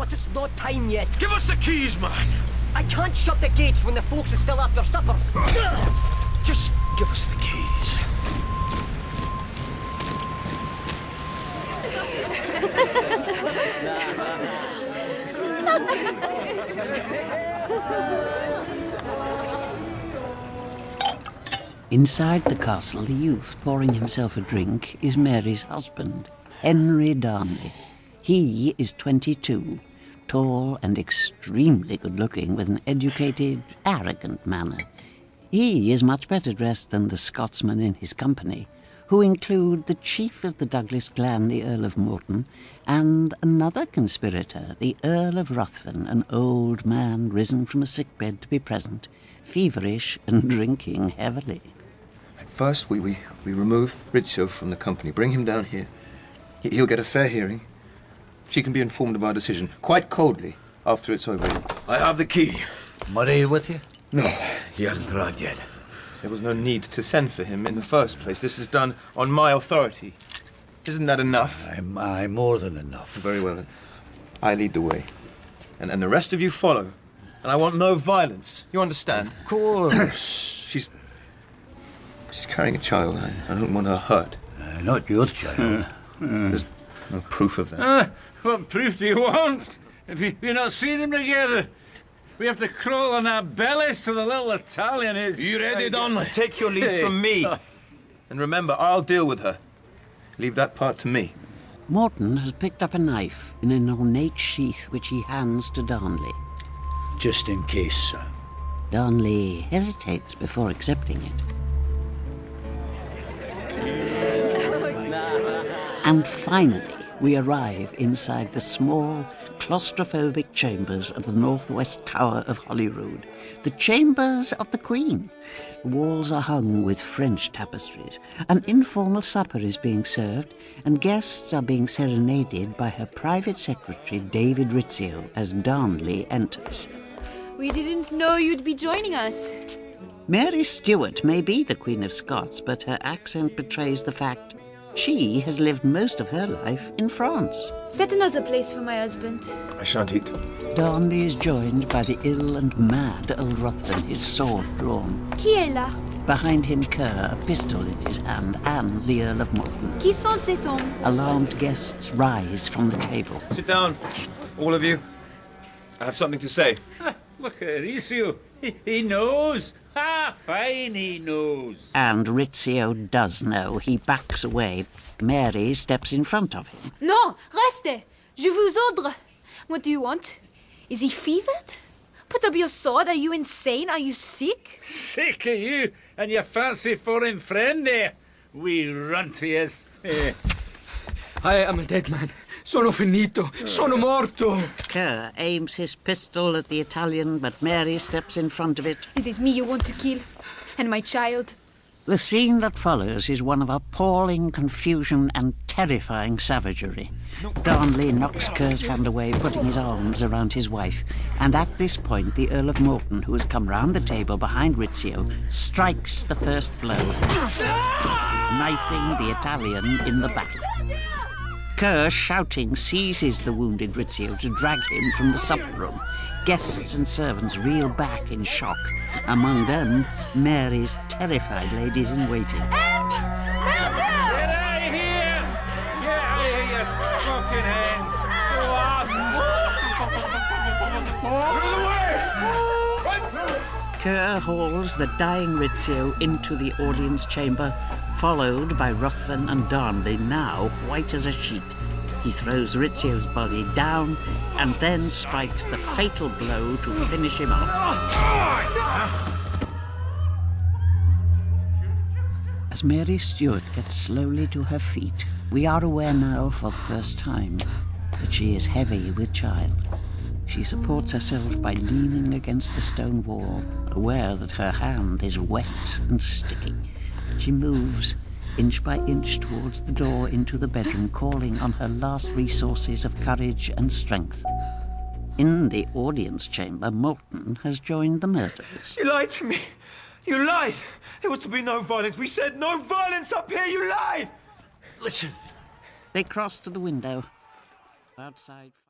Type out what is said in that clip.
But it's not time yet. Give us the keys, man! I can't shut the gates when the folks are still after suppers. Just give us the keys. Inside the castle, the youth pouring himself a drink is Mary's husband, Henry Darnley. He is 22, tall and extremely good-looking, with an educated, arrogant manner. He is much better dressed than the Scotsmen in his company, who include the chief of the Douglas clan, the Earl of Morton, and another conspirator, the Earl of Ruthven, an old man risen from a sickbed to be present, feverish and drinking heavily. First, we remove Rizzio from the company. Bring him down here. He'll get a fair hearing. She can be informed of our decision, quite coldly, after it's over. I have the key. Murray with you? No, he hasn't arrived yet. There was no need to send for him in the first place. This is done on my authority. Isn't that enough? I'm more than enough. Very well, then. I lead the way. And the rest of you follow. And I want no violence. You understand? Of course. She's carrying a child. I don't want her hurt. Not your child. There's no proof of that. What proof do you want? If you've not seen them together, we have to crawl on our bellies till the little Italian is... You ready, Donley? Take your leave from me. And remember, I'll deal with her. Leave that part to me. Morton has picked up a knife in an ornate sheath which he hands to Darnley. Just in case, sir. Darnley hesitates before accepting it. And finally, we arrive inside the small, claustrophobic chambers of the Northwest Tower of Holyrood, the chambers of the Queen. The walls are hung with French tapestries. An informal supper is being served, and guests are being serenaded by her private secretary, David Rizzio, as Darnley enters. We didn't know you'd be joining us. Mary Stuart may be the Queen of Scots, but her accent betrays the fact she has lived most of her life in France. Set another place for my husband. I shan't eat. Darnley is joined by the ill and mad old Ruthven, his sword drawn. Qui est là? Behind him, Kerr, a pistol in his hand, and the Earl of Morton. Qui sont ces hommes? Alarmed guests rise from the table. Sit down, all of you. I have something to say. Look at Rizzio. He knows. Fine, he knows. And Rizzio does know. He backs away. Mary steps in front of him. Non, restez. Je vous ordre. What do you want? Is he fevered? Put up your sword. Are you insane? Are you sick? Sick of you and your fancy foreign friend there. We runty is. I am a dead man. Sono finito. Sono morto. Kerr aims his pistol at the Italian, but Mary steps in front of it. Is it me you want to kill? And my child? The scene that follows is one of appalling confusion and terrifying savagery. Darnley knocks Kerr's hand away, putting his arms around his wife. And at this point, the Earl of Morton, who has come round the table behind Rizzio, strikes the first blow, knifing the Italian in the back. Kerr, shouting, seizes the wounded Rizzio to drag him from the supper room. Guests and servants reel back in shock. Among them, Mary's terrified ladies-in-waiting. Get out of here! Get out of here, you smoking hens! Kerr hauls the dying Rizzio into the audience chamber, followed by Ruthven and Darnley, now white as a sheet. He throws Rizzio's body down and then strikes the fatal blow to finish him off. As Mary Stuart gets slowly to her feet, we are aware now for the first time that she is heavy with child. She supports herself by leaning against the stone wall, aware that her hand is wet and sticky. She moves, inch by inch, towards the door into the bedroom, calling on her last resources of courage and strength. In the audience chamber, Morton has joined the murderers. You lied to me. You lied. There was to be no violence. We said no violence up here. You lied. Listen. They cross to the window. Outside...